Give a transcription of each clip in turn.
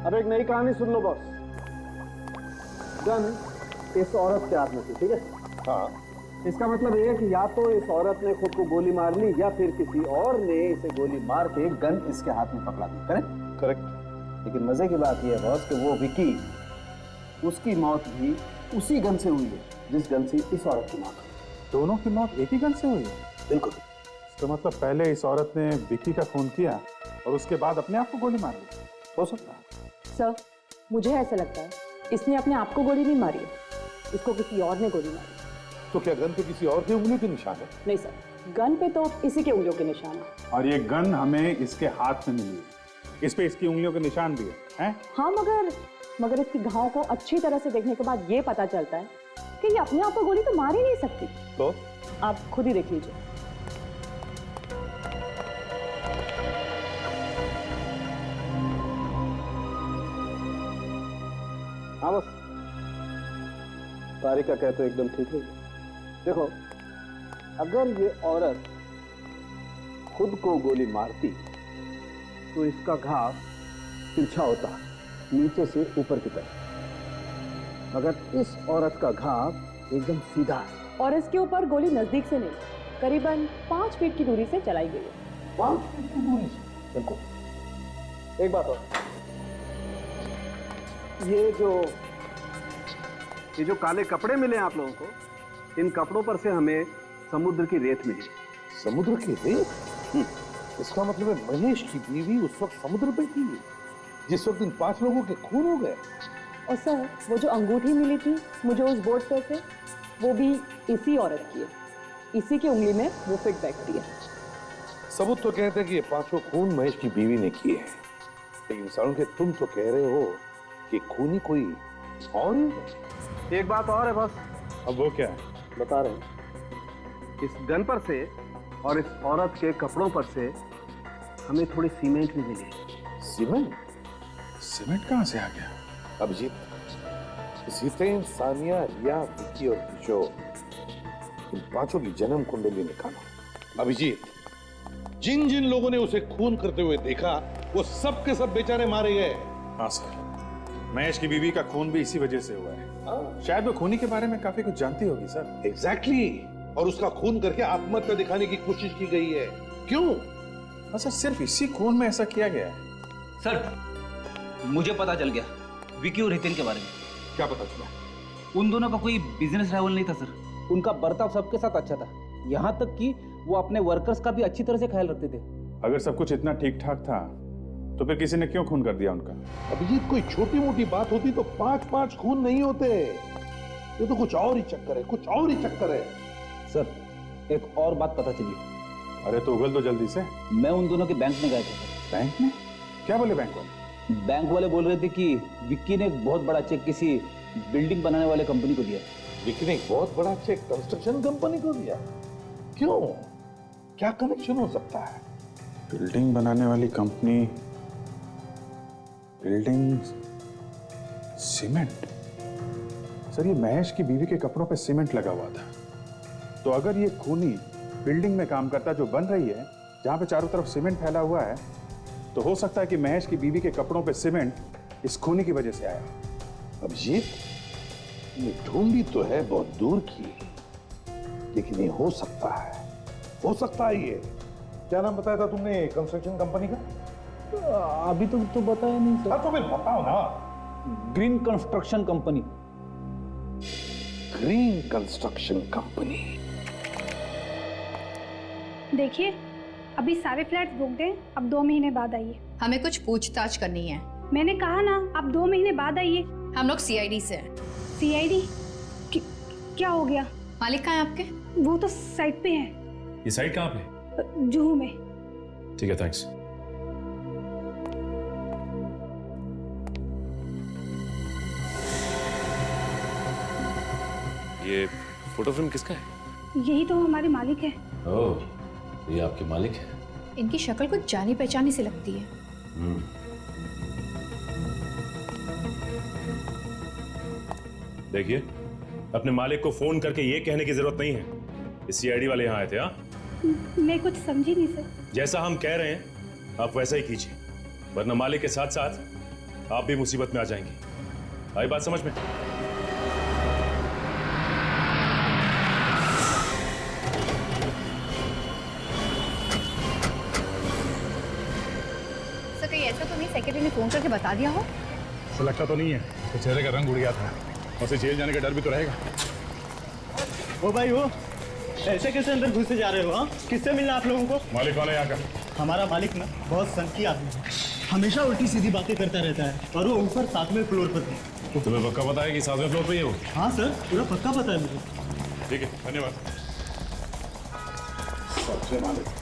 अब एक नई कहानी सुन लो बॉस। गन इस औरत के हाथ में थी, ठीक है? हाँ। इसका मतलब ये है कि या तो इस औरत ने खुद को गोली मार ली या फिर किसी और ने इसे गोली मार के गन इसके हाथ में पकड़ा दी। करेक्ट? करेक्ट। लेकिन मजे की बात यह है बॉस कि वो विकी, उसकी मौत भी उसी गन से हुई है जिस गन से इस औरत की मौत हुई। दोनों की मौत एक ही गन से हुई है? बिल्कुल। तो मतलब पहले इस औरत ने विक्की का खून किया और उसके बाद अपने आप को गोली मार ली। हो सकता है सर, मुझे ऐसा लगता है इसने अपने आप को गोली नहीं मारी है, इसको किसी और ने गोली मारी। तो क्या गन पे किसी और के उंगलियों के निशान है? नहीं सर, गन पे तो इसी के उंगलियों के निशान है। और ये गन हमें इसके हाथ में मिली है, इस पे इसकी उंगलियों के निशान भी है? हाँ, मगर इसकी घाव को अच्छी तरह से देखने के बाद ये पता चलता है कि ये अपने आप को गोली तो मार ही नहीं सकती। तो आप खुद ही देख लीजिए। हाँ बस, तारिका कहते तो एकदम ठीक है। देखो, अगर ये औरत खुद को गोली मारती तो इसका घाव तिरछा होता, नीचे से ऊपर की तरफ। मगर इस औरत का घाव एकदम सीधा है। और इसके ऊपर गोली नजदीक से नहीं, करीबन 5 फीट की दूरी से चलाई गई है। 5 फीट की दूरी से? बिल्कुल। एक बात और, ये जो काले कपड़े मिले आप लोगों को, इन कपड़ों पर से हमें समुद्र की रेत मिली। समुद्र की रेत? इसका मतलब है महेश की बीवी उस वक्त समुद्र पे थी जिस वक्त इन 5 लोगों के खून हो गए। और सर, वो जो अंगूठी मिली थी मुझे उस बोर्ड पे से, वो भी इसी औरत की है। इसी की उंगली में वो फिट बैठती है। सबूत तो कहते हैं कि ये 5 खून महेश की बीवी ने किए हैं, लेकिन सारुण के तुम तो कह रहे हो कि खूनी कोई और ही। एक बात और है बस। अब वो क्या है? बता रहे हैं, इस गन पर से और इस औरत के कपड़ों पर से हमें थोड़ी सीमेंट भी मिली। सीमेंट? सीमेंट कहाँ से आ गया? अभिजीत, जितेन, सानिया, रिया, विक्की और किशोर, इन 5 की जन्म कुंडली निकालो। अभिजीत, जिन जिन लोगों ने उसे खून करते हुए देखा वो सब के सब बेचारे मारे गए। हाँ सर, महेश की बीवी का खून भी इसी वजह से हुआ है। शायद वो खूनी के बारे में काफी कुछ जानती होगी सर। एग्जैक्टली। और उसका खून करके आत्महत्या दिखाने की कोशिश की गई है। क्यों? सर, सिर्फ इसी खून में ऐसा किया गया है? सर, मुझे पता चल गया विकी और हितेन के बारे में। क्या पता चला? उन दोनों का कोई बिजनेस राइवल नहीं था सर। उनका बर्ताव सबके साथ अच्छा था, यहाँ तक कि वो अपने वर्कर्स का भी अच्छी तरह से ख्याल रखते थे। अगर सब कुछ इतना ठीक ठाक था तो फिर किसी ने क्यों खून कर दिया उनका? अभिजीत, कोई छोटी मोटी बात होती तो 5 खून नहीं होते। ये तो कुछ और ही चक्कर है, कुछ और ही चक्कर है। सर, एक और बात पता चली। अरे तो उगल दो जल्दी से। मैं उन दोनों के बैंक में गया था। बैंक में? क्या बोले बैंक वाले? बैंक वाले बोल रहे थे कि विक्की ने एक बहुत बड़ा चेक किसी बिल्डिंग बनाने वाले कंपनी को दिया। विक्की ने एक बहुत बड़ा चेक कंस्ट्रक्शन कंपनी को दिया? क्यों? क्या कनेक्शन हो सकता है? बिल्डिंग बनाने वाली कंपनी, बिल्डिंग, सीमेंट। सर, ये महेश की बीवी के कपड़ों पे सीमेंट लगा हुआ था, तो अगर ये खूनी बिल्डिंग में काम करता जो बन रही है, जहां पे चारों तरफ सीमेंट फैला हुआ है, तो हो सकता है कि महेश की बीवी के कपड़ों पे सीमेंट इस खूनी की वजह से आया। अभिजीत, ये ढूंढी तो है बहुत दूर की, लेकिन ये हो सकता है, हो सकता है। ये क्या नाम बताया था तुमने कंस्ट्रक्शन कंपनी का? अभी तो बताया नहीं सर। तो फिर बताओ ना। Green construction company. Green construction company. देखिए, अभी सारे फ्लैट्स बुक दें, अब 2 महीने बाद आइए। हमें कुछ पूछताछ करनी है। मैंने कहा ना, अब 2 महीने बाद आइए। हम लोग सीआईडी से हैं। सीआईडी? क्या हो गया? मालिक कहाँ है आपके? वो तो साइट पे है। ये साइट कहाँ पे? जुहू में। ठीक है, थैंक्स। ये फोटो फ्रेम किसका है? यही तो हमारे मालिक है। ओह, ये आपके मालिक है? इनकी शक्ल कुछ जानी पहचानी सी लगती है। देखिए, अपने मालिक को फोन करके ये कहने की जरूरत नहीं है कि सीआईडी वाले यहाँ आए थे। हाँ, मैं कुछ समझी नहीं सर। जैसा हम कह रहे हैं आप वैसा ही कीजिए, वरना मालिक के साथ साथ आप भी मुसीबत में आ जाएंगे। आई बात समझ में? सर कहीं ऐसा तो नहीं सेक्रेटरी ने फोन करके बता दिया हो? ऐसा लगता तो नहीं है, तो चेहरे का रंग उड़ गया था और उसे जेल जाने का डर भी तो रहेगा। ओ भाई वो ऐसे कैसे अंदर घुसे जा रहे हो? हाँ, किससे मिलना आप लोगों को? मालिक कौन है यहाँ का? हमारा मालिक ना बहुत संकी आदमी है, हमेशा उल्टी सीधी बातें करता रहता है और वो ऊपर 7वें फ्लोर पर है। तुम्हें पक्का पता है कि 7वें फ्लोर पे ही है वो? हाँ सर, पूरा पक्का पता है मुझे। ठीक है, धन्यवाद। सबसे मालिक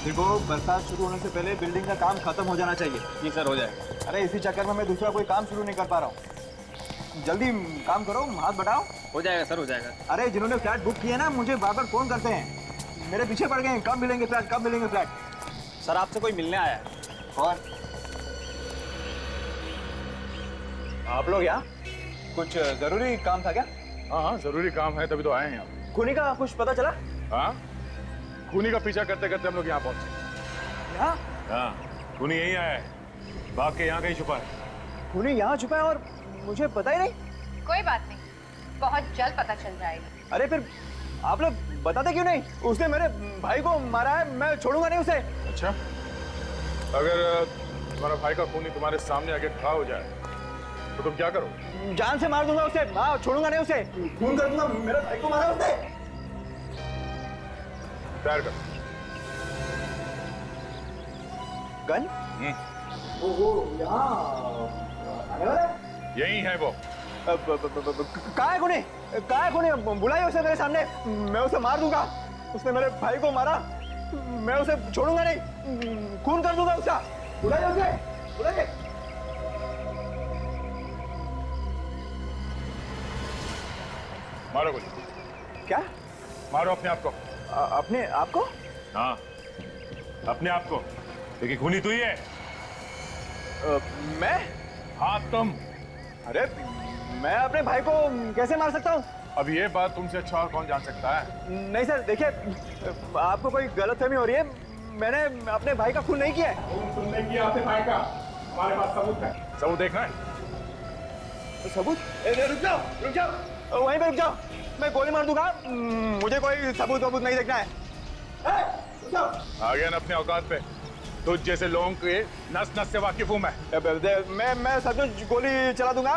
देखो, बरसात शुरू होने से पहले बिल्डिंग का काम खत्म हो जाना चाहिए। जी सर, हो जाएगा। अरे इसी चक्कर में मैं दूसरा कोई काम शुरू नहीं कर पा रहा हूँ। जल्दी काम करो, हाथ बढ़ाओ। हो जाएगा सर, हो जाएगा। अरे जिन्होंने फ्लैट बुक किए ना, मुझे बार बार फोन करते हैं, मेरे पीछे पड़ गए हैं, कब मिलेंगे फ्लैट, कब मिलेंगे फ्लैट। सर आपसे कोई मिलने आया है। और आप लोग यहाँ कुछ जरूरी काम था क्या? हाँ, जरूरी काम है तभी तो आए हैं यहाँ। खूनी का कुछ पता चला? हाँ, खूनी का पीछा करते करते हम लोग यहाँ पहुंचे। यहाँ हाँ, खूनी यही आया है, भाग के यहाँ कहीं छुपा है। खूनी यहाँ छुपा है और मुझे पता ही नहीं। कोई बात नहीं, बहुत जल्द पता चल जाएगा। अरे फिर आप लोग बताते क्यों नहीं? उसने मेरे भाई को मारा है, मैं छोड़ूंगा नहीं उसे। अच्छा, अगर तुम्हारा भाई का खूनी तुम्हारे सामने आके खड़ा हो जाए तो तुम क्या करो? जान से मार दूंगा उसे, हाँ, छोड़ूंगा नहीं उसे, खून कर दूंगा। मेरे भाई को मारा उसने। तैयार कर। गन? वो यहाँ आने वाला है? यही है वो। कहाँ है खूनी? कहाँ है खूनी? बुलाइए उसे मेरे सामने, मैं उसे मार दूंगा। उसने मेरे भाई को मारा, मैं उसे छोड़ूंगा नहीं, खून कर दूंगा उसका। बुलाइए उसे, बुलाइए। मारो गोली। क्या? मारो अपने आप को। अपने आप को? हाँ, अपने आप को, क्योंकि खूनी तू ही है। मैं? हाँ, तुम। अरे मैं अपने भाई को कैसे मार सकता हूँ? अब ये बात तुमसे अच्छा और कौन जान सकता है? नहीं सर, देखिए, आपको कोई गलतफहमी हो रही है। मैंने अपने भाई का खून नहीं किया है। तुमने किया अपने भाई का, हमारे पास सबूत है। सबूत देखना है? सबूत? रुक जाओ, रुक जाओ, वहीं पे रुक जाओ, मैं गोली मार दूंगा। मुझे कोई सबूत वबूत नहीं देखना है। रुक जाओ। आ गया ना अपने औकात पे। तुझ जैसे लोगों के नस नस से वाकिफ हूं मैं। मैं सब गोली चला दूंगा।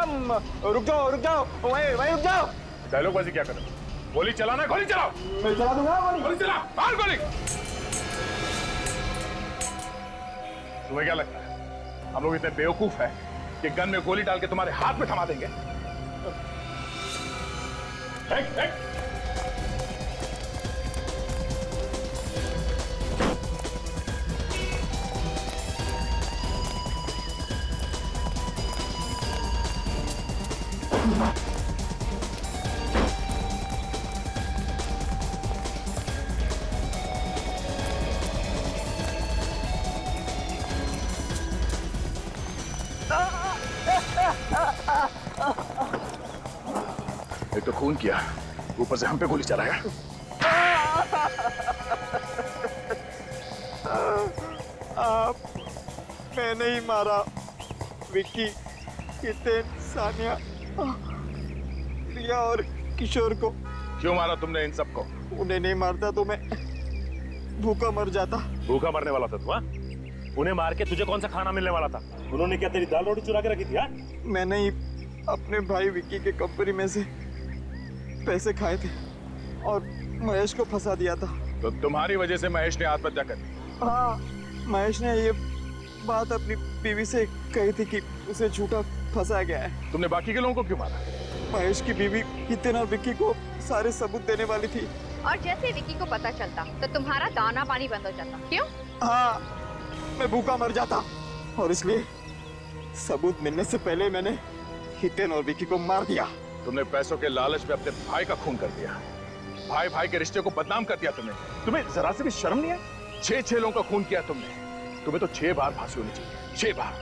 रुक जाओ, रुक जाओ, वहीं रुक जाओ। डायलॉगबाजी क्या कर? गोली चलाना, गोली चलाओ। मैं चला दूंगा गोली। गोली चला, मार गोली। तुम्हें क्या लगता है हम लोग इतने बेवकूफ हैं कि गन में गोली डाल के तुम्हारे हाथ में थमा देंगे? एक तो खून किया, ऊपर से हम पे गोली चलाया। मैंने ही मारा विक्की, हितेन, सानिया, रिया और किशोर को। क्यों मारा तुमने इन सबको? उन्हें नहीं मारता तो मैं भूखा मर जाता। भूखा मरने वाला था तू? हाँ? उन्हें मार के तुझे कौन सा खाना मिलने वाला था? उन्होंने क्या तेरी दाल रोटी चुरा के रखी थी? हाँ? मैंने ही अपने भाई विक्की के कंपनी में से पैसे खाए थे। और महेश को फंसा दिया था। तो तुम्हारी वजह से महेश ने आत्महत्या कर ली? हाँ, महेश ने ये बात अपनी बीवी से कही थी कि उसे झूठा फंसा गया है। तुमने बाकी के लोगों को क्यों मारा? महेश की बीवी हितेन और विक्की को सारे सबूत देने वाली थी। और जैसे विक्की को पता चलता तो तुम्हारा दाना पानी बंद हो जाता। क्यों? हाँ, मैं भूखा मर जाता और इसलिए सबूत मिलने से पहले मैंने हितेन और विक्की को मार दिया। तुमने पैसों के लालच में अपने भाई का खून कर दिया। भाई भाई के रिश्ते को बदनाम कर दिया तुमने। तुम्हें जरा से भी शर्म नहीं है? 6 लोगों का खून किया तुमने। तुम्हें तो 6 बार फांसी होनी चाहिए, 6 बार।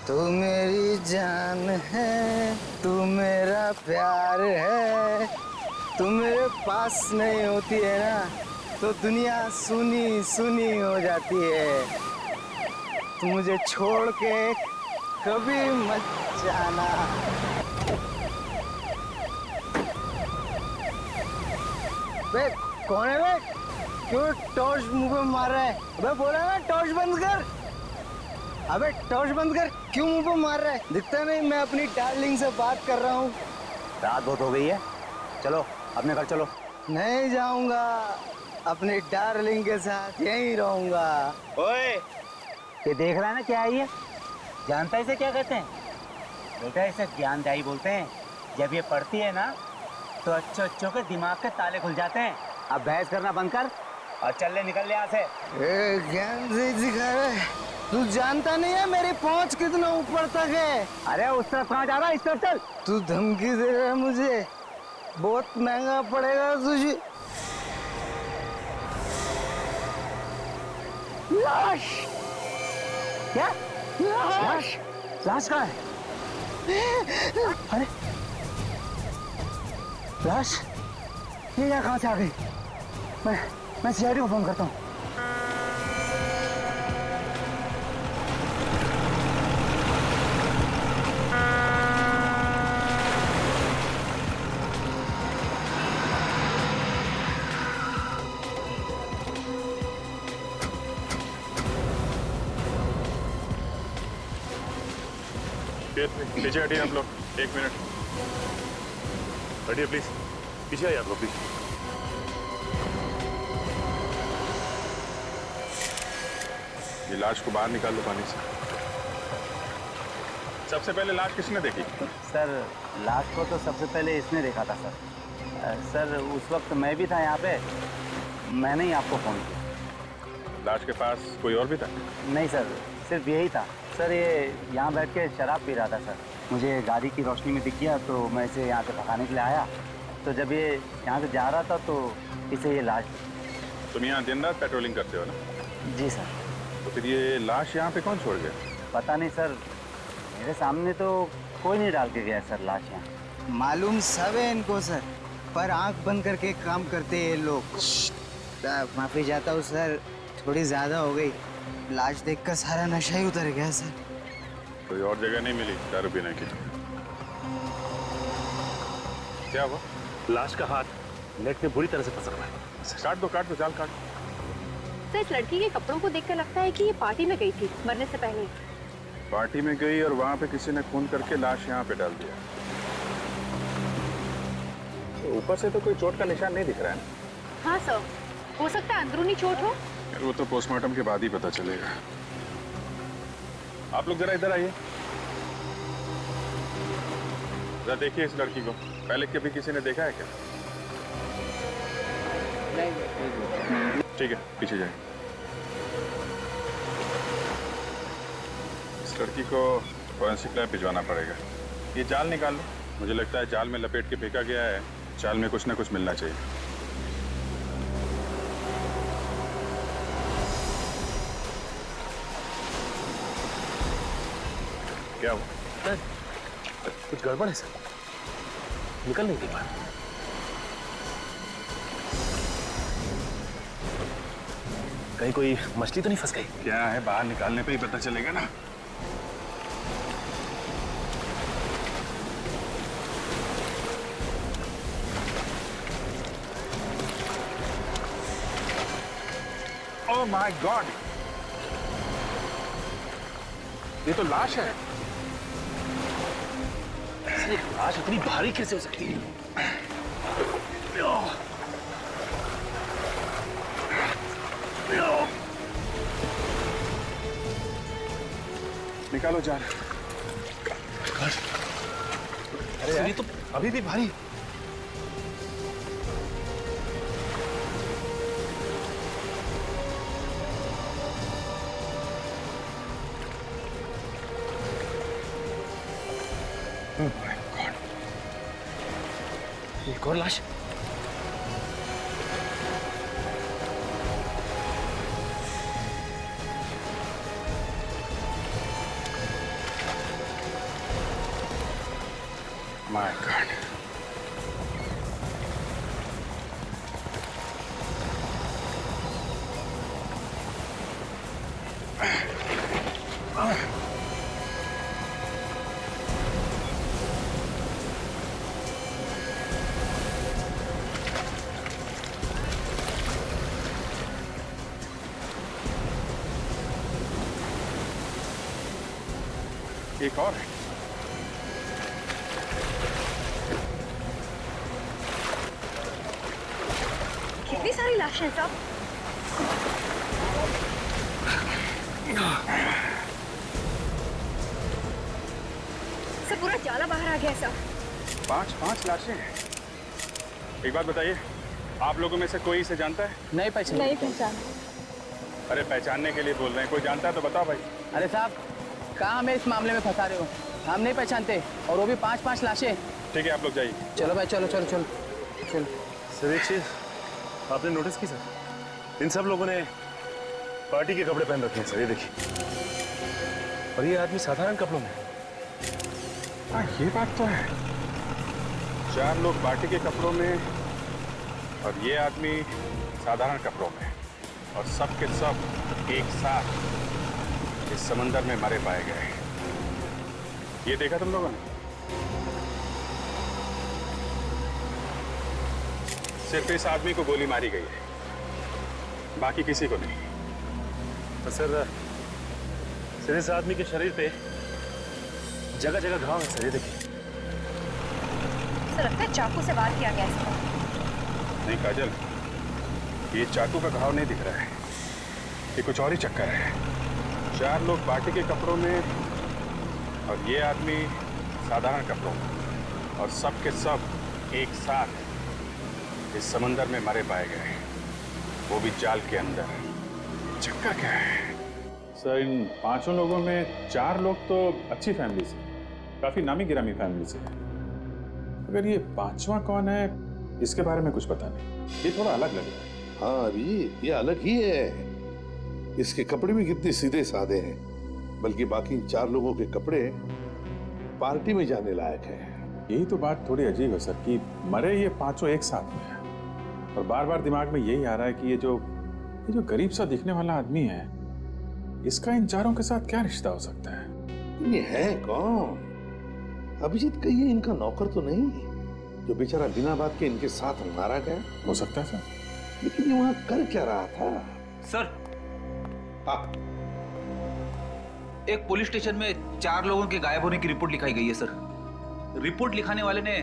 तू मेरी जान है, तू मेरा प्यार है, तू मेरे पास नहीं होती है ना तो दुनिया सुनी सुनी हो जाती है। तू मुझे छोड़ के कभी मत जाना। बे कौन है बे? क्यों टॉर्च मुंह पे मार रहा है? अबे बोला ना टॉर्च बंद कर। अबे टॉर्च बंद कर, क्यों मुंह पे मार रहा है? दिखता नहीं मैं अपनी डार्लिंग से बात कर रहा हूँ। रात बहुत हो गई है, चलो अपने घर चलो। नहीं जाऊंगा, अपनी डार्लिंग के साथ यहीं रहूंगा। ओए, ये देख रहा है ना क्या है ये? जानता है इसे क्या कहते हैं? बेटा इसे ज्ञानदायी बोलते हैं। जब ये पढ़ती है ना तो अच्छों के दिमाग के ताले खुल जाते हैं। अब बहस करना बंद कर और चल ले, निकल ले यहाँ से। ज्ञान से सिखा रहे, तू जानता नहीं है मेरी पहुंच कितना ऊपर तक है। अरे उस तरफ कहाँ जा रहा है? इस तरफ चल। तू धमकी दे रहा है मुझे, बहुत महंगा पड़ेगा तुझे। लाश? क्या? लाश? लाश कहाँ है? अरे लाश ये यहाँ कहाँ से आ गई? मैं सीआईडी को फोन करता हूँ। पीछे हटिए आप लोग, 1 मिनट हटिए प्लीज। पीछे आइए आप लोग, प्लीज। ये लाश को बाहर निकाल दो पानी से। सबसे पहले लाश किसने देखी? सर लाश को तो सबसे पहले इसने देखा था सर। सर उस वक्त मैं भी था यहाँ पे, मैंने ही आपको फोन किया। लाश के पास कोई और भी था? नहीं सर, सिर्फ यही था सर। ये यहाँ बैठ के शराब पी रहा था सर। मुझे गाड़ी की रोशनी में दिख गया तो मैं इसे यहाँ से भगाने के लिए आया। तो जब ये यहाँ से जा रहा था तो इसे ये लाश। तुम यहाँ दिन रात पेट्रोलिंग करते हो ना? जी सर। तो फिर ये लाश यहाँ पे कौन छोड़ गया? पता नहीं सर, मेरे सामने तो कोई नहीं डाल के गया सर लाश यहाँ। मालूम सब है इनको सर, पर आंख बंद करके काम करते हैं लोग। माफी चाहता हूँ सर, थोड़ी ज्यादा हो गई। लाश देखकर सारा नशा ही उतर गया सर। कोई और जगह नहीं मिली दारू पीने की? क्या हुआ? लाश का हाथ नेट में बुरी तरह से फंसा हुआ है। काट दो, जाल काट। तो इस लड़की के कपड़ों को देखकर लगता है कि ये पार्टी में गई थी मरने से पहले। पार्टी में गई और वहां पे किसी ने खून करके लाश यहाँ पे डाल दिया। तो ऊपर से तो कोई चोट का निशान नहीं दिख रहा है। हाँ सर, हो सकता है अंदरूनी चोट हो। वो तो पोस्टमार्टम के बाद ही पता चलेगा। आप लोग जरा इधर आइए, जरा देखिए इस लड़की को। पहले कभी किसी ने देखा है क्या? नहीं। ठीक है, पीछे जाइए। इस लड़की को फॉरेंसिक लैब भिजवाना पड़ेगा। ये जाल निकाल लो, मुझे लगता है जाल में लपेट के फेंका गया है। जाल में कुछ ना कुछ मिलना चाहिए। क्या हुआ? सर कुछ गड़बड़ है सर, निकल नहीं पा रहा। कहीं कोई मछली तो नहीं फंस गई? क्या है, बाहर निकालने पे ही पता चलेगा ना। ओह माय गॉड, ये तो लाश है। लाश इतनी भारी कैसे हो सकती है? निकालो जान। अरे ये तो अभी भी भारी। Oh my God. एक और लाश। My God. एक और है। कितनी सारी लाशें हैं साहब। सब पूरा जाला बाहर आ गया है साहब। 5 लाशें हैं। एक बात बताइए, आप लोगों में से कोई इसे जानता है? नहीं पहचान। अरे पहचानने के लिए बोल रहे हैं, कोई जानता है तो बताओ भाई। अरे साहब, कहाँ हमें इस मामले में फंसा रहे हो? हम नहीं पहचानते, और वो भी 5 लाशें। ठीक है, आप लोग जाइए। चलो भाई, चलो चलो चलो चलो। सर एक चीज आपने नोटिस की सर, इन सब लोगों ने पार्टी के कपड़े पहन रखे हैं सर, ये देखिए। और ये आदमी साधारण कपड़ों में। हाँ, ये बात तो है। 4 लोग पार्टी के कपड़ों में और ये आदमी साधारण कपड़ों में, और सब के सब एक साथ इस समंदर में मरे पाए गए। ये देखा तुम लोगों ने? सिर्फ इस आदमी को गोली मारी गई है, बाकी किसी को नहीं। तो सर इस आदमी के शरीर पे जगह जगह घाव है सर, ये देखिए। सर लगता है चाकू से वार किया गया इसको। नहीं काजल, ये चाकू का घाव नहीं दिख रहा है, ये कुछ और ही चक्कर है। 4 लोग पार्टी के कपड़ों में और ये आदमी साधारण कपड़ों में, और सब के सब एक साथ इस समंदर में मरे पाए गए, वो भी जाल के अंदर। चक्कर क्या है? सर, इन 5 लोगों में 4 लोग तो अच्छी फैमिली से, काफी नामी गिरामी फैमिली से है। अगर ये 5वां कौन है, इसके बारे में कुछ पता नहीं। ये थोड़ा अलग लग रहा है। हाँ अभी ये अलग ही है। इसके कपड़े भी कितने सीधे साधे हैं, बल्कि बाकी 4 लोगों के कपड़े पार्टी में जाने लायक हैं। यही तो बात थोड़ी अजीब है सर, कि मरे ये 5 एक साथ में है, और बार बार दिमाग में यही आ रहा है कि ये जो गरीब सा दिखने वाला आदमी है, इसका इन 4 के साथ क्या रिश्ता हो सकता है? ये है कौन? अभिजीत कहीं ये इनका नौकर तो नहीं, जो बेचारा बिना बात के इनके साथ मारा गया? हो सकता है सर, लेकिन ये वहां कर क्या रहा था? सर, हाँ, एक पुलिस स्टेशन में 4 लोगों के गायब होने की रिपोर्ट लिखाई गई है सर। रिपोर्ट लिखाने वाले ने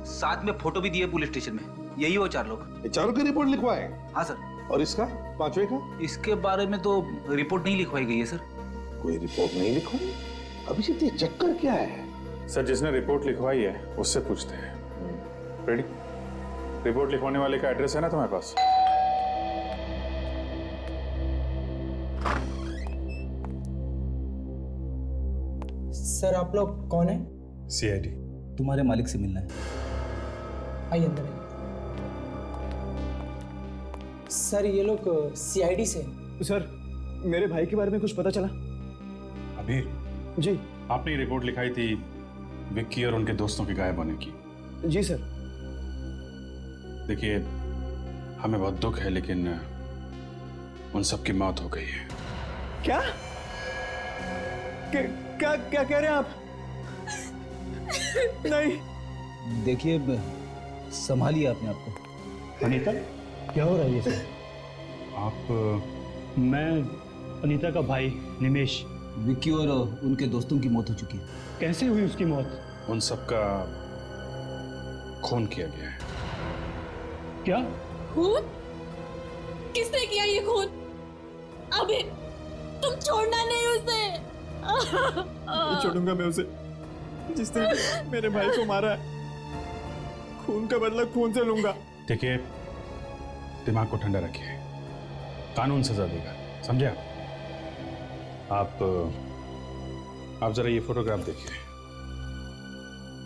साथ में फोटो भी दी है पुलिस स्टेशन में। यही वो 4 लोग। ये 4 की रिपोर्ट लिखवाए? हाँ सर। और इसका 5वें का? इसके बारे में तो रिपोर्ट नहीं लिखवाई गई है सर। कोई रिपोर्ट नहीं लिखवाई? अभिजीत ये चक्कर क्या है? सर, जिसने रिपोर्ट लिखवाई है उससे पूछते हैं। रेडी? रिपोर्ट लिखवाने वाले का एड्रेस है ना तुम्हारे पास? सर, आप लोग कौन है? CID। तुम्हारे मालिक से मिलना है। आइए अंदर आइए। सर, ये लोग CID से। सर, मेरे भाई के बारे में कुछ पता चला? अबीर जी। आपने ये रिपोर्ट लिखाई थी विक्की और उनके दोस्तों के गायब होने की। जी सर। देखिए, हमें बहुत दुख है, लेकिन उन सब की मौत हो गई है। क्या क्या क्या कह रहे हैं आप? नहीं। देखिए, संभालिए अपने आप को। अनीता, क्या हो रहा है ये सर? आप मैं अनीता का भाई निमेश। विक्की और उनके दोस्तों की मौत हो चुकी है। कैसे हुई उसकी मौत? उन सबका खून किया गया है। क्या खून? किसने किया ये खून? अभी तुम छोड़ना नहीं उसे। नहीं छोड़ूंगा मैं उसे, जिसने मेरे भाई को मारा है। खून का बदला खून से लूंगा। देखिए, दिमाग को ठंडा रखिए, कानून सजा देगा, समझे आप? आप जरा ये फोटोग्राफ देखिए।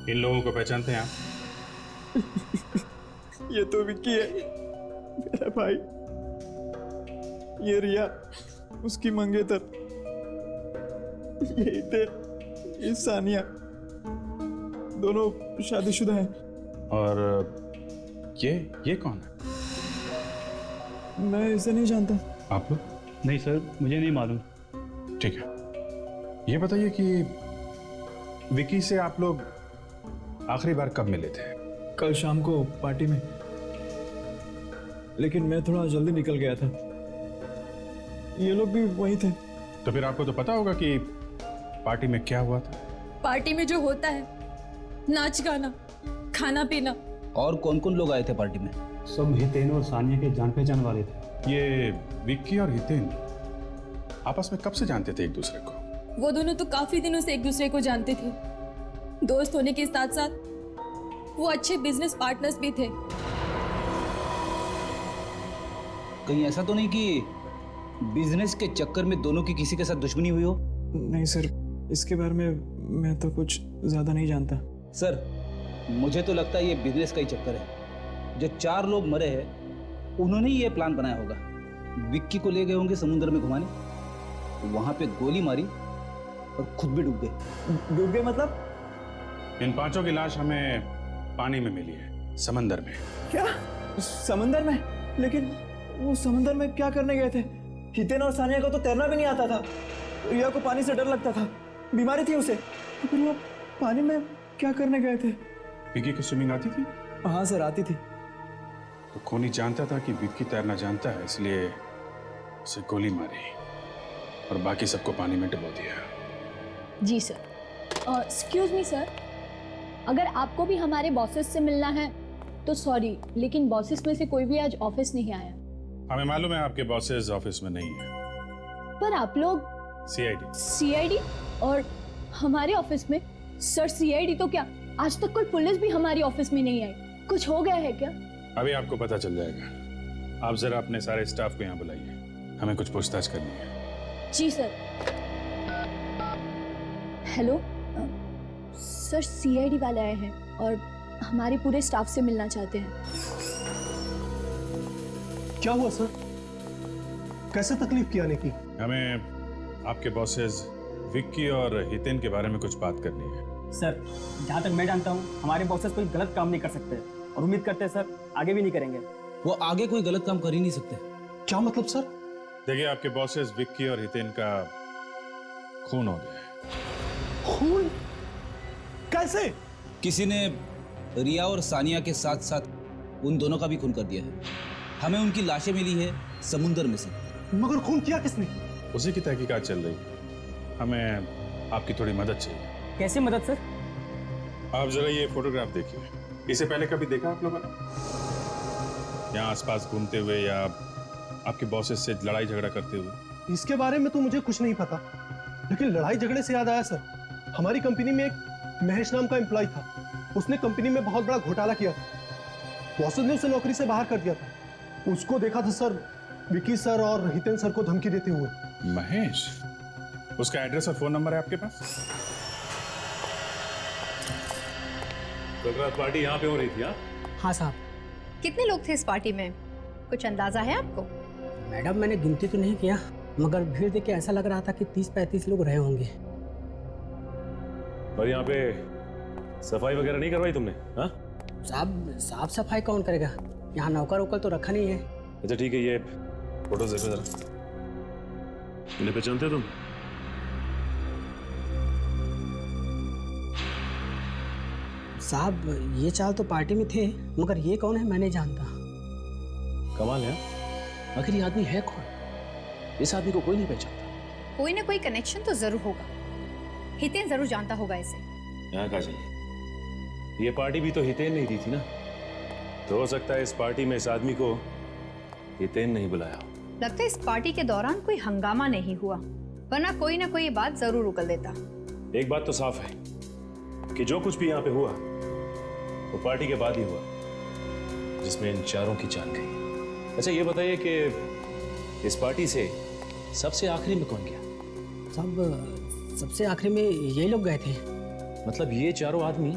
इन लोगों को पहचानते हैं आप? ये तो विक्की है, मेरा भाई। ये रिया, उसकी मंगेतर। ये थे, ये सानिया, दोनों शादीशुदा हैं। और ये कौन है? मैं इसे नहीं जानता। आप लोग? नहीं सर, मुझे नहीं मालूम। ठीक है, ये बताइए कि विकी से आप लोग आखिरी बार कब मिले थे? कल शाम को पार्टी में, लेकिन मैं थोड़ा जल्दी निकल गया था। ये लोग भी वहीं थे। तो फिर आपको तो पता होगा कि पार्टी में क्या हुआ था। पार्टी में जो होता है, नाच गाना, खाना पीना। और कौन कौन लोग आए थे पार्टी में? सब हितेन और सानिया के जान पहचान वाले थे। ये विक्की और हितेन आपस में कब से जानते थे एक दूसरे को? वो दोनों तो काफी दिनों से एक दूसरे को जानते थे। दोस्त होने के साथ साथ वो अच्छे बिजनेस पार्टनर्स भी थे। कहीं ऐसा तो नहीं कि बिजनेस के चक्कर में दोनों की किसी के साथ दुश्मनी हुई हो? नहीं सर, इसके बारे में मैं तो कुछ ज्यादा नहीं जानता। सर, मुझे तो लगता है ये बिजनेस का ही चक्कर है। जो 4 लोग मरे हैं, उन्होंने ही ये प्लान बनाया होगा। विक्की को ले गए होंगे समुद्र में घुमाने, वहां पे गोली मारी और खुद भी डूब गए। डूब गए मतलब? इन 5 की लाश हमें पानी में मिली है, समंदर में। क्या? समंदर में? लेकिन वो समंदर में क्या करने गए थे? हितेन और सानिया को तो तैरना भी नहीं आता था। रिया को पानी से डर लगता था, बीमारी थी उसे। तो फिर वो पानी में क्या करने गए थे? विक्की की स्विमिंग आती थी? हाँ सर, आती थी। तो खूनी जानता था कि विक्की तैरना जानता है, इसलिए उसे गोली मारी और बाकी सबको पानी में डुबो दिया। जी सर। एक्सक्यूज मी सर, अगर आपको भी हमारे बॉसेस से मिलना है तो सॉरी, लेकिन बॉसेस में से कोई भी आज ऑफिस नहीं आया। हमें मालूम है आपके बॉसेस ऑफिस में नहीं है। पर आप लोग सीआईडी और हमारे ऑफिस में? सर, सीआईडी तो क्या, आज तक कोई पुलिस भी हमारी ऑफिस में नहीं आई। कुछ हो गया है क्या? अभी आपको पता चल जाएगा। आप जरा अपने सारे स्टाफ को यहाँ बुलाइए, हमें कुछ पूछताछ करनी है। जी सर। हेलो सर, सीआईडी वाले आए हैं और हमारे पूरे स्टाफ से मिलना चाहते हैं। क्या हुआ सर? कैसे तकलीफ की आने की? हमें आपके बॉसेस विक्की और हितेन के बारे में कुछ बात करनी है। सर, जहाँ तक मैं जानता हूँ, हमारे बॉसेस कोई गलत काम नहीं कर सकते और उम्मीद करते हैं सर आगे भी नहीं करेंगे। वो आगे कोई गलत काम कर ही नहीं सकते। क्या मतलब सर? देखिए, आपके बॉसेस विक्की और हितेन का खून हो गया है। खून? कैसे? किसी ने रिया और सानिया के साथ साथ उन दोनों का भी खून कर दिया है। हमें उनकी लाशें मिली है समुद्र में से। मगर खून किया किसने? उसी की तहकीकात चल रही है। हमें आपकी थोड़ी मदद चाहिए। कैसे मदद सर? आप जरा ये फोटोग्राफ देखिए। इसे पहले कभी देखा आप लोगों ने? यहाँ आसपास घूमते हुए या आपके बॉसेस से लड़ाई झगड़ा करते हुए? इसके बारे में तो मुझे कुछ नहीं पता, लेकिन लड़ाई झगड़े से याद आया सर, हमारी कंपनी में एक महेश नाम का एम्प्लॉय था। उसने कंपनी में बहुत बड़ा घोटाला किया था। बॉसेस ने उसे नौकरी से बाहर कर दिया था। उसको देखा था सर, विकी सर और हितेन सर को धमकी देते हुए। महेश? उसका एड्रेस और फोन नंबर है आपके पास? कल रात पार्टी यहाँ पे हो रही थी? हाँ साहब। कितने लोग थे इस पार्टी में, कुछ अंदाजा है आपको? मैडम, मैंने गिनती तो नहीं किया, मगर भीड़ देख के ऐसा लग रहा था कि 30-35 लोग रहे होंगे। और यहाँ पे सफाई वगैरह नहीं करवाई तुमने? हाँ साहब, साफ सफाई कौन करेगा? यहाँ नौकर वोकर तो रखा नहीं है। अच्छा ठीक है, ये फोटो देखो जरा। इन्हें पहचानते हो तुम? साहब, ये चाल तो पार्टी में थे, मगर ये कौन है मैं नहीं जानता। कमाल है। आखिर ये आदमी है कौन? इस आदमी को कोई नहीं पहचानता। कोई ना कोई कनेक्शन तो जरूर होगा। हितेन जरूर जानता होगा इसे। यहाँ काजल, ये पार्टी भी तो हितेन नहीं दी थी ना, तो हो सकता है इस पार्टी में इस आदमी को हितेन नहीं बुलाया। लगता है इस पार्टी के दौरान कोई हंगामा नहीं हुआ, वरना कोई ना कोई बात जरूर उगल देता। एक बात तो साफ है कि जो कुछ भी यहाँ पे हुआ वो पार्टी के बाद ही हुआ, जिसमें इन चारों की जान गई। अच्छा ये बताइए कि इस पार्टी से सबसे आखिरी में कौन गया? सबसे आखिरी में ये लोग गए थे। मतलब ये चारों आदमी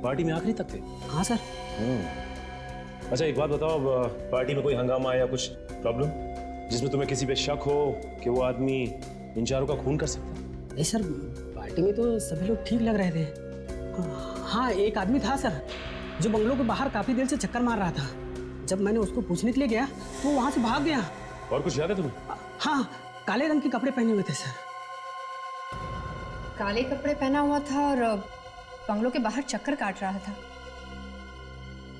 पार्टी में आखिरी तक थे? हाँ सर। अच्छा एक बात बताओ, पार्टी में कोई हंगामा या कुछ प्रॉब्लम जिसमें तुम्हें किसी पे शक हो कि वो आदमी इन चारों का खून कर सकता है? नहीं सर, पार्टी में तो सभी लोग ठीक लग रहे थे। हाँ, एक आदमी था सर जो बंगलों के बाहर काफी देर से चक्कर मार रहा था। जब मैंने उसको पूछने के लिए गया तो वो वहां से भाग गया। और कुछ याद है तुम्हें? हाँ, काले रंग के कपड़े पहने हुए थे सर। काले कपड़े पहना हुआ था और बंगलों के बाहर चक्कर काट रहा था।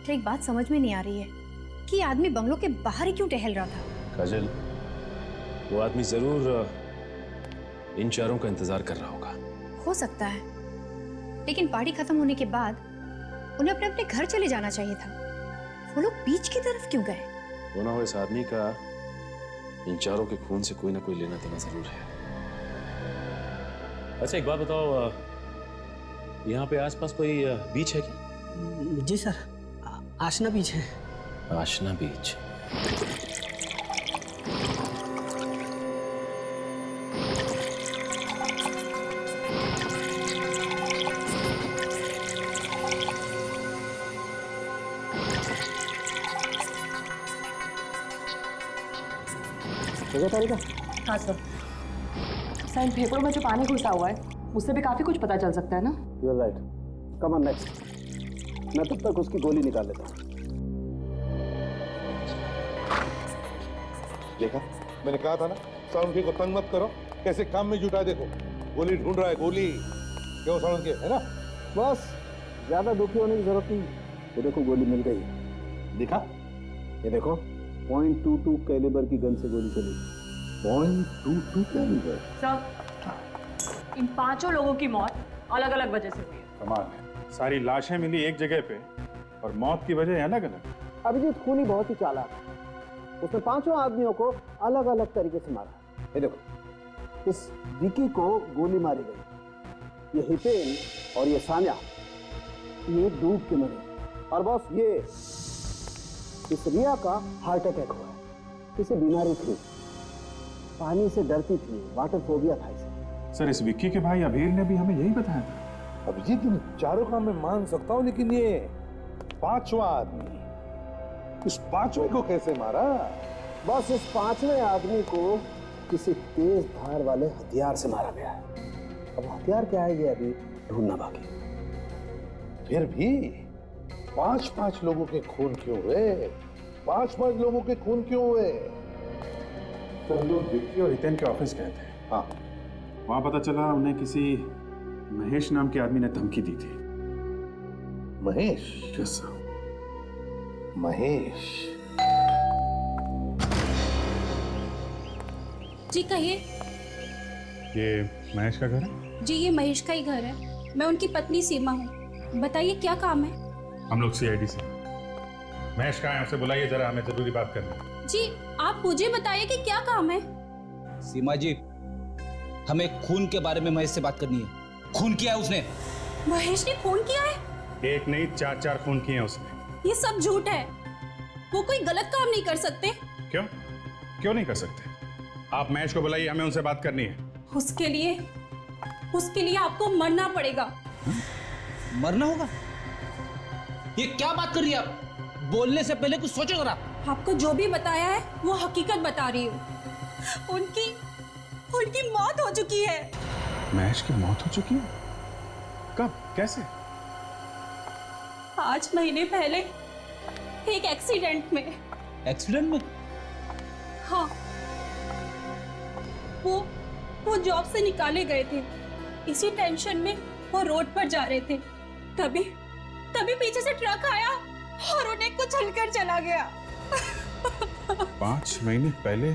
तो एक बात समझ में नहीं आ रही है कि आदमी बंगलों के बाहर ही क्यों टहल रहा था। काजल, वो आदमी जरूर इन चारों का इंतजार कर रहा होगा। हो सकता है, लेकिन पार्टी खत्म होने के बाद उन्हें अपने अपने घर चले जाना चाहिए था। वो लोग बीच की तरफ क्यों गए? वो ना हो इस आदमी का इन चारों के खून से कोई ना कोई लेना देना जरूर है। अच्छा एक बात बताओ, यहाँ पे आसपास कोई बीच है क्या? जी सर, आशना बीच है। आशना बीच। हाँ सर। सर, इन फेफड़ों में जो पानी घुसा हुआ है उससे भी काफी कुछ पता चल सकता है ना? You are right. Come on next. मैं तब तक उसकी गोली निकाल लेता हूँ। देखा, मैंने कहा था ना, साउंड को तंग मत करो। कैसे काम में जुटा, देखो गोली ढूंढ रहा है। गोली क्यों साउंड के, है ना? बस ज्यादा दुखी होने की जरूरत नहीं। ये देखो गोली मिल गई। दिखा, ये देखो .22 कैलिबर की गन से गोली चली। .22 कैलिबर। सर, इन पांचों लोगों की मौत अलग अलग वजह से हुई है। कमाल है, सारी लाशें मिली एक जगह पे और मौत की वजह अलग अलग। अभिजीत खूनी बहुत ही चालाक है। उसने पांचों आदमियों को अलग अलग तरीके से मारा। ये देखो, इस विकी को गोली मारी गई, ये हितेन और ये सान्या ये डूब के मरे। और बॉस, ये इस रिया का हार्ट अटैक हुआ है। इसे बीमारी थी, पानी से डरती थी, वाटर फोबिया था इसे। सर, इस विक्की के भाई अबीर ने भी हमें यही बताया था। अभिजीत, इन चारों का मैं मान सकता हूँ, लेकिन ये पांचवा आदमी, इस पांचवें को कैसे मारा? बस इस पांचवें आदमी को किसी तेज धार वाले हथियार से मारा गया है। अब हथियार क्या है ये अभी ढूंढना बाकी। फिर भी 5-5 लोगों के खून क्यों हुए? 5-5 लोगों के खून क्यों हुए? तो हम लोग विक्की और हितेन के ऑफिस गए थे। हाँ, वहां पता चला उन्हें किसी महेश नाम के आदमी ने धमकी दी थी। महेश? Yes sir. महेश? जी कहिए। ये महेश का घर है? जी ये महेश का ही घर है। मैं उनकी पत्नी सीमा हूँ। बताइए क्या काम है? हम लोग सीआईडी से। महेश कहाँ है, उसे बुलाइए जरा, हमें जरूरी बात करनी है। जी आप मुझे बताइए कि क्या काम है? सीमा जी, हमें खून के बारे में महेश से बात करनी है। खून किया है उसने। महेश ने खून किया है? एक नहीं 4 खून किए हैं उसने। ये सब झूठ है। वो कोई गलत काम नहीं कर सकते। क्यों नहीं कर सकते? आप महेश को बुलाइए, हमें उनसे बात करनी है। उसके लिए आपको मरना पड़ेगा। मरना होगा? ये क्या बात कर रही है आप? बोलने से पहले कुछ सोचो जरा। आपको जो भी बताया है वो हकीकत बता रही हूँ। उनकी मौत हो चुकी है। महेश की मौत हो चुकी है? कब, कैसे? 5 महीने पहले एक एक्सीडेंट में। एक्सीडेंट में? हाँ, वो जॉब से निकाले गए थे। इसी टेंशन में वो रोड पर जा रहे थे, तभी पीछे से ट्रक आया और उन्हें कुचल कर चला गया। 5 महीने पहले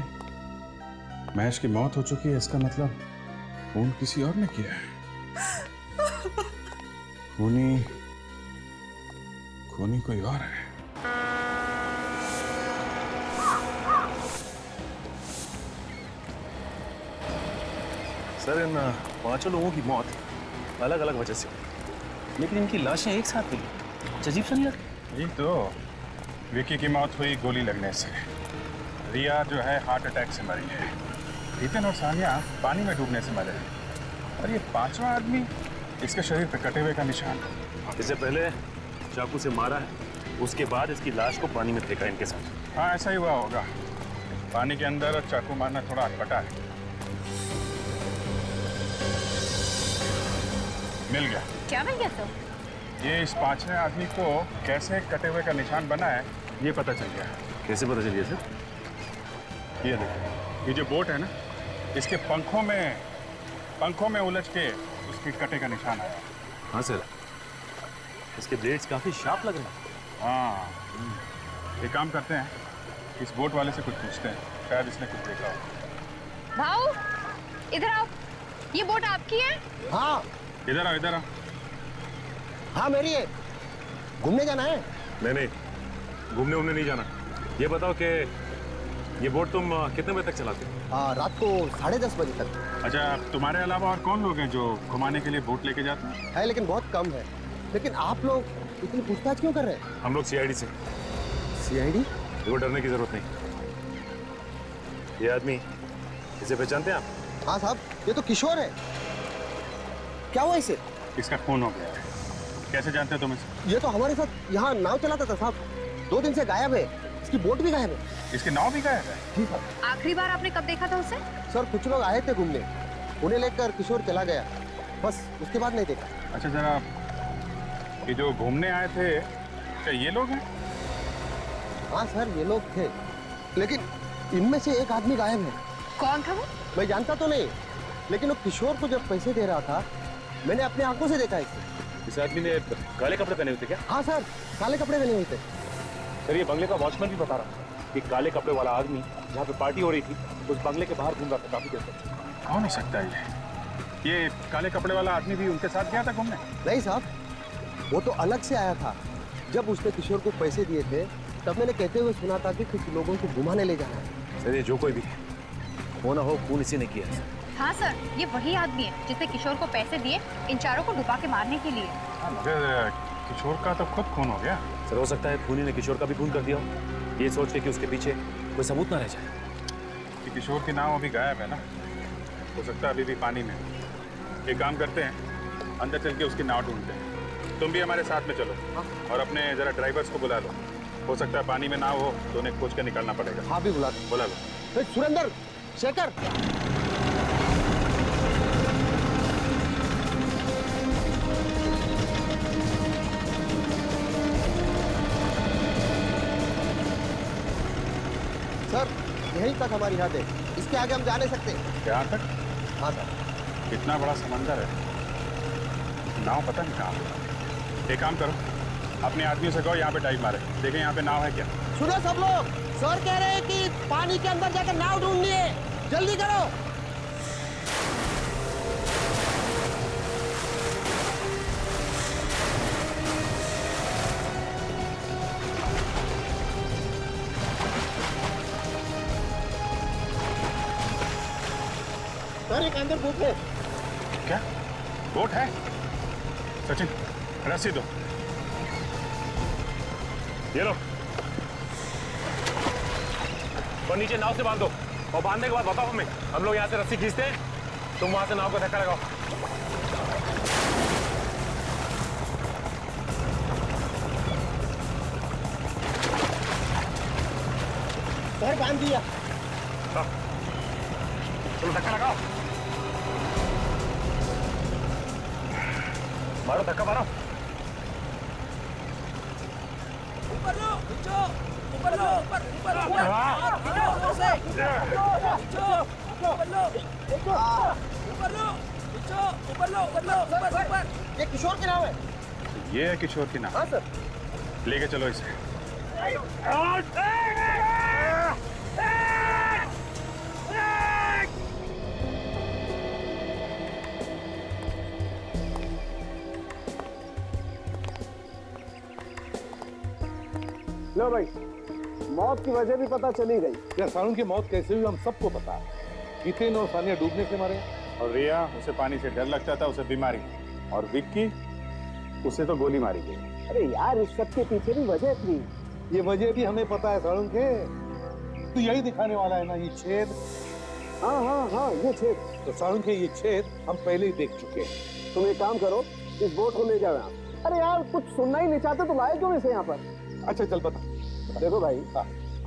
महेश की मौत हो चुकी है, इसका मतलब खून किसी और ने किया है। खूनी कोई और है। सर, इन 5 लोगों की मौत अलग अलग वजह से हुई, लेकिन इनकी लाशें एक साथ मिली। अजीब सा नहीं लगा? यही तो, विकी की मौत हुई गोली लगने से, रिया जो है हार्ट अटैक से मरी है, नितिन और सानिया पानी में डूबने से मरे हैं, और ये पांचवा आदमी, इसके शरीर पे कटे हुए का निशान। इससे पहले चाकू से मारा है, उसके बाद इसकी लाश को पानी में फेंका इनके साथ। हाँ, ऐसा ही हुआ होगा। पानी के अंदर चाकू मारना थोड़ा अटपटा है। मिल गया। क्या मिल गया सर? ये इस पांचवें आदमी को कैसे कटे हुए का निशान बना है, ये पता चल गया। कैसे पता चल गया सर? ये देखो, ये जो बोट है ना, इसके पंखों में उलझ के उसके कटे का निशान आया। हाँ सर, इसके ब्लेड्स काफी शार्प लग रहे हैं। हाँ, एक काम करते हैं, इस बोट वाले से कुछ पूछते हैं, शायद इसने कुछ देखा हो। भाऊ, इधर आओ। ये बोट आपकी है? हाँ। इधर आओ, इधर आओ। हाँ, मेरी है। घूमने जाना है? नहीं, घूमने उमने नहीं जाना। ये बताओ कि ये बोट तुम कितने बजे तक चलाते हो? रात को 10:30 बजे तक। अच्छा, तुम्हारे अलावा और कौन लोग हैं जो घुमाने के लिए बोट लेके जाते हैं? है, लेकिन बहुत कम है। लेकिन आप लोग इतनी पूछताछ क्यों कर रहे हैं? हम लोग सीआईडी से। सीआईडी? देखो, डरने की जरूरत नहीं। ये आदमी, इसे पहचानते हैं आप? हाँ साहब, ये तो किशोर है। क्या हुआ इसे? इसका खून हो गया है। कैसे जानते हो तुम इसे? ये तो हमारे साथ यहाँ नाव चलाता था साहब। 2 दिन से गायब है। इसकी बोट भी गायब है। इसकी नाव भी गायब है? जी साहब। आखिरी बार आपने कब देखा था उसे? सर, कुछ लोग आए थे घूमने, उन्हें लेकर किशोर चला गया, बस उसके बाद नहीं देखा। अच्छा, जरा, ये जो घूमने आए थे, क्या ये लोग हैं? हाँ सर, ये लोग थे, लेकिन इनमें से एक आदमी गायब है। कौन था वो? मैं जानता तो नहीं, लेकिन वो किशोर को जब पैसे दे रहा था, मैंने अपने आंखों से देखा इसे। इस आदमी ने काले कपड़े पहने हुए थे क्या? हाँ सर, काले कपड़े पहने हुए थे। सर, ये बंगले का वॉचमैन भी बता रहा था कि काले कपड़े वाला आदमी जहाँ पे पार्टी हो रही थी, उस बंगले के बाहर घूम रहा था काफी देर तक। कौन हो सकता है ये काले कपड़े वाला आदमी भी उनके साथ गया था घूमने? नहीं साहब, वो तो अलग से आया था। जब उसने किशोर को पैसे दिए थे, तब मैंने कहते हुए सुना था कि कुछ लोगों को घुमाने ले जाना है। सर, ये जो कोई भी हो ना हो, खून इसी ने किया है। हाँ सर, ये वही आदमी है जिसने किशोर को पैसे दिए इन चारों को डुबा के मारने के लिए। मगर किशोर का तो खुद खून हो गया। सर, हो सकता है खूनी ने किशोर का भी खून कर दिया हो, ये सोच के कि उसके पीछे कोई सबूत ना रह जाए। कि किशोर की नाव अभी गायब है ना, हो सकता है अभी भी पानी में। एक काम करते हैं, अंदर चल के उसकी नाव ढूंढते हैं। तुम भी हमारे साथ में चलो और अपने जरा ड्राइवर्स को बुला लो। हो सकता है पानी में ना हो तो उन्हें खोज के निकालना पड़ेगा। हाँ, भी बुला लो। सुरेंद्र, शेखर, सर, यहीं तक हमारी हद है, इसके आगे हम जा नहीं सकते। यहाँ तक? हाँ सर। इतना बड़ा समंदर है, नाव पता नहीं कहाँ। एक काम करो, अपने आदमियों से कहो यहाँ पे डाइव मारे, देखें यहाँ पे नाव है क्या। सुनो सब लोग, सर कह रहे हैं कि पानी के अंदर जाकर नाव ढूंढनी है, जल्दी करो। सर, एक अंदर बोट है। क्या बोट है? सचिन, रस्सी दो। ये लो, और नीचे नाव से बांध दो, और बांधने के बाद बताओ हमें। हम लोग यहाँ से रस्सी खींचते हैं, तुम वहां से नाव को धक्का लगाओ। सर, बांध दिया। तुम धक्का लगाओ, मारो धक्का मारो। ऊपर लो, नीचे, ऊपर लो, ऊपर ऊपर ऊपर से नीचे, ऊपर लो, ऊपर लो, नीचे, ऊपर लो, ऊपर लो, ऊपर ऊपर। ये किशोर की नाव है। ये है किशोर की नाव? हाँ सर। लेके चलो इसे। लो भाई, मौत की वजह भी पता चली गई। या सारुण की मौत कैसे हुई हम सबको पता है। जितेन और सानिया डूबने से मरे, और रिया, उसे पानी से डर लगता था, उसे बीमारी, और विक्की, उसे तो गोली मारी गई। अरे यार, इस सब के पीछे भी वजह थी। ये वजह भी हमें पता है सारुण के, तो यही दिखाने वाला है ना ये छेद। हाँ हाँ हाँ, ये छेद। तो सारुण के ये छेद हम पहले ही देख चुके हैं। तुम एक काम करो, इस बोट को ले जाओ यहाँ। अरे यार, कुछ सुनना ही नहीं चाहते तो लाए क्यों इसे यहाँ पर? अच्छा चल बता। देखो भाई,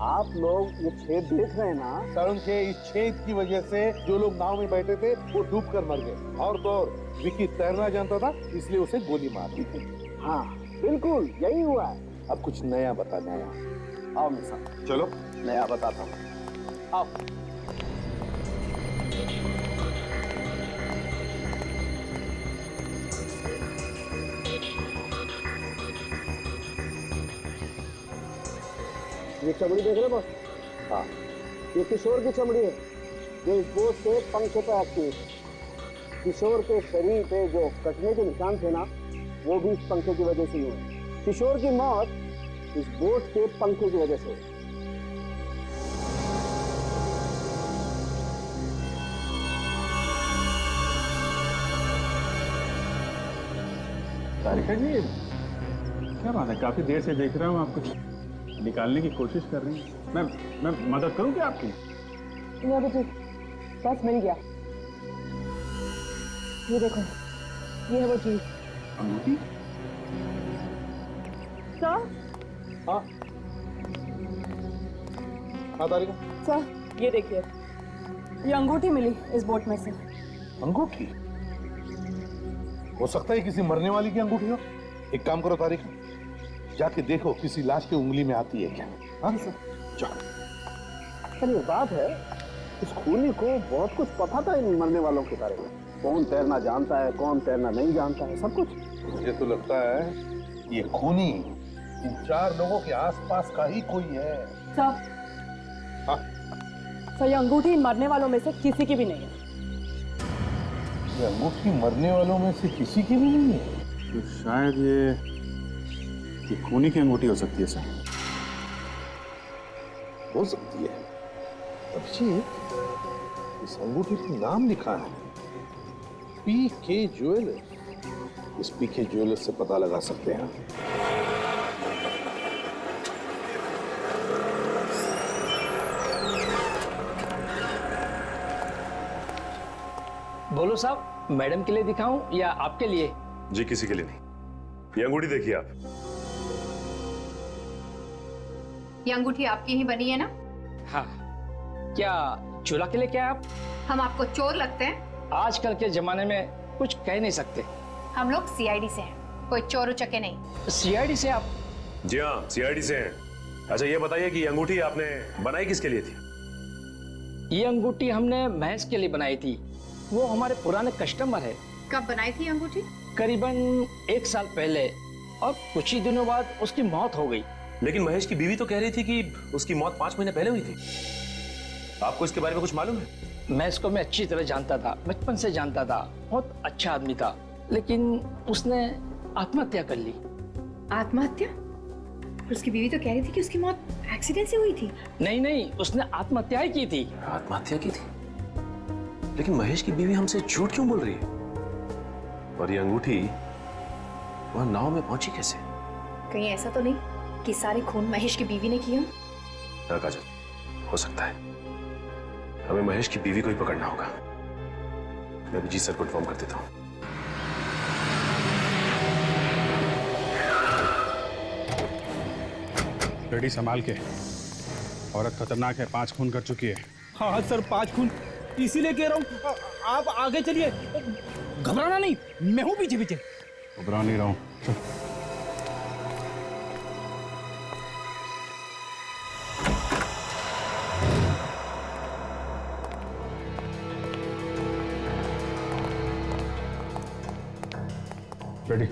आप लोग ये छेद देख रहे हैं ना? सारुण के इस छेद की वजह से जो लोग नाव में बैठे थे वो डूब कर मर गए, और तो और विक्की तैरना जानता था इसलिए उसे गोली मार दी थी। हाँ बिल्कुल यही हुआ है। अब कुछ नया बता। नया आओ मेरे साथ। चलो नया बताता हूँ, आओ। ये चमड़ी देख रहे बस? हाँ, ये किशोर की चमड़ी है जो इस बोट के पंख पे एक्टिव है। किशोर के शरीर पे जो कटने के निशान थे ना, वो भी इस पंखे की वजह से ही हुए। किशोर की मौत इस बोट के पंखे की वजह से हुई। तारिका जी, क्या बात है, काफी देर से देख रहा हूँ आप कुछ निकालने की कोशिश कर रही हैं। मैं मदद करूँ क्या आपकी? नहीं अभी ठीक, बस मिल गया। ये देखो, ये है वो चीज। अंगूठी? सर? हाँ हाँ तारिका। सर ये देखिए, ये अंगूठी मिली इस बोट में से। अंगूठी? हो सकता है किसी मरने वाली की अंगूठी हो। एक काम करो तारिका, जाके देखो किसी लाश की उंगली में आती है क्या। हाँ जाओ। सर ये बात है, इस खूनी को बहुत कुछ पता था इन मरने वालों के बारे में। कौन तैरना जानता है, कौन तैरना नहीं जानता है, सब कुछ। मुझे तो लगता है ये खूनी इन 4 लोगों के आसपास का ही कोई है। सर, हाँ? सर ये अंगूठी इन मरने वालों में से किसी की भी नहीं है। ये अंगूठी मरने वालों में से किसी की भी नहीं है? तो शायद ये खूनी की अंगूठी हो सकती है सर। हो सकती है। अभिजीत, इस अंगूठी पर नाम लिखा है पीके ज्वेलर्स। इस पीके ज्वेलर्स से पता लगा सकते हैं। बोलो साहब, मैडम के लिए दिखाऊं या आपके लिए? जी किसी के लिए नहीं। ये अंगूठी देखिए आप। ये अंगूठी आपकी ही बनी है ना? हाँ। क्या चोरा के लिए क्या आप? हम आपको चोर लगते हैं? आजकल के जमाने में कुछ कह नहीं सकते। हम लोग सीआईडी से हैं, कोई चोर उचके नहीं। सीआईडी से आप? जी हाँ, सीआईडी से हैं। अच्छा ये बताइए कि ये अंगूठी आपने बनाई किसके लिए थी? ये अंगूठी हमने महेश के लिए बनाई थी, वो हमारे पुराने कस्टमर है। कब बनाई थी अंगूठी? करीबन 1 साल पहले, और कुछ ही दिनों बाद उसकी मौत हो गई। लेकिन महेश की बीवी तो कह रही थी कि उसकी मौत 5 महीने पहले हुई थी। आपको इसके बारे में कुछ मालूम है? महेश को मैं अच्छी तरह जानता था, बचपन से जानता था, बहुत अच्छा आदमी था, लेकिन उसने आत्महत्या कर ली। आत्महत्या? उसकी बीवी तो कह रही थी कि उसकी मौत एक्सीडेंट से हुई थी। नहीं नहीं, उसने आत्महत्या ही की थी। आत्महत्या की थी? लेकिन महेश की बीवी हमसे झूठ क्यों बोल रही है? और ये अंगूठी वहां नाव में पहुंची कैसे? कहीं ऐसा तो नहीं कि सारे खून महेश की बीवी ने किया? हाँ काजल, हो सकता है। हमें महेश की बीवी को ही पकड़ना होगा। मैं अभिजीत सर को इन्फॉर्म कर देता हूँ। रेडी, संभाल के। औरत खतरनाक है, 5 खून कर चुकी है। हाँ सर, 5 खून, इसीलिए कह रहा हूँ आप आगे चलिए। घबराना नहीं, मैं हूँ पीछे पीछे। घबरा नहीं रहा हूँ। रेडी।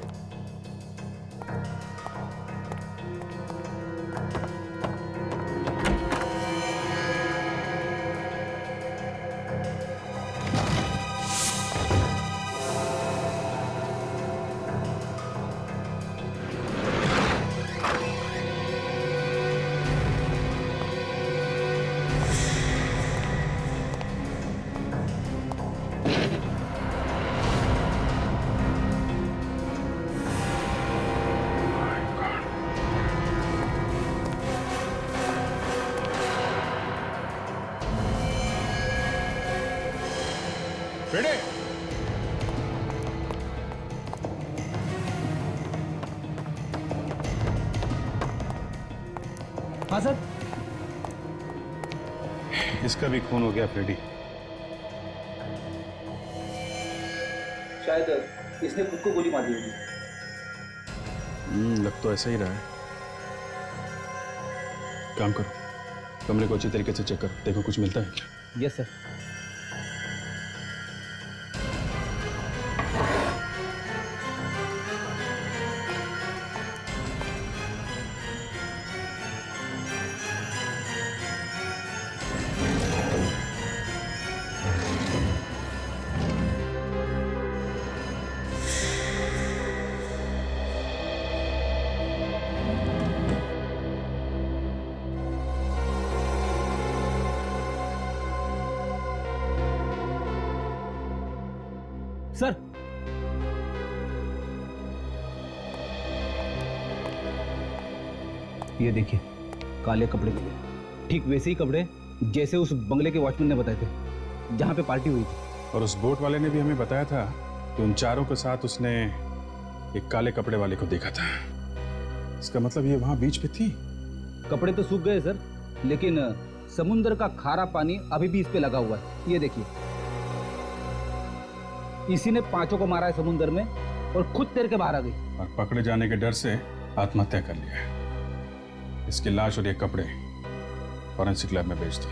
हाँ सर। इसका भी खून हो गया फ्रेडी। शायद इसने खुद को गोली मार दी होगी। लग तो ऐसा ही रहा है। काम करो, कमरे को अच्छी तरीके से चेक करो, देखो कुछ मिलता है क्या। Yes sir. सर, ये देखिए काले कपड़े मिले, ठीक वैसे ही कपड़े जैसे उस बंगले के वॉचमैन ने बताए थे जहां पे पार्टी हुई थी। और उस बोट वाले ने भी हमें बताया था कि उन चारों के साथ उसने एक काले कपड़े वाले को देखा था। इसका मतलब ये वहां बीच पे थी। कपड़े तो सूख गए सर, लेकिन समुद्र का खारा पानी अभी भी इस पे लगा हुआ है। ये देखिए, इसी ने पांचों को मारा है समुद्र में और खुद तैर के बाहर आ गई। और पकड़े जाने के डर से आत्महत्या कर लिया है। इसकी लाश और ये कपड़े फॉरेंसिक लैब में भेज दो।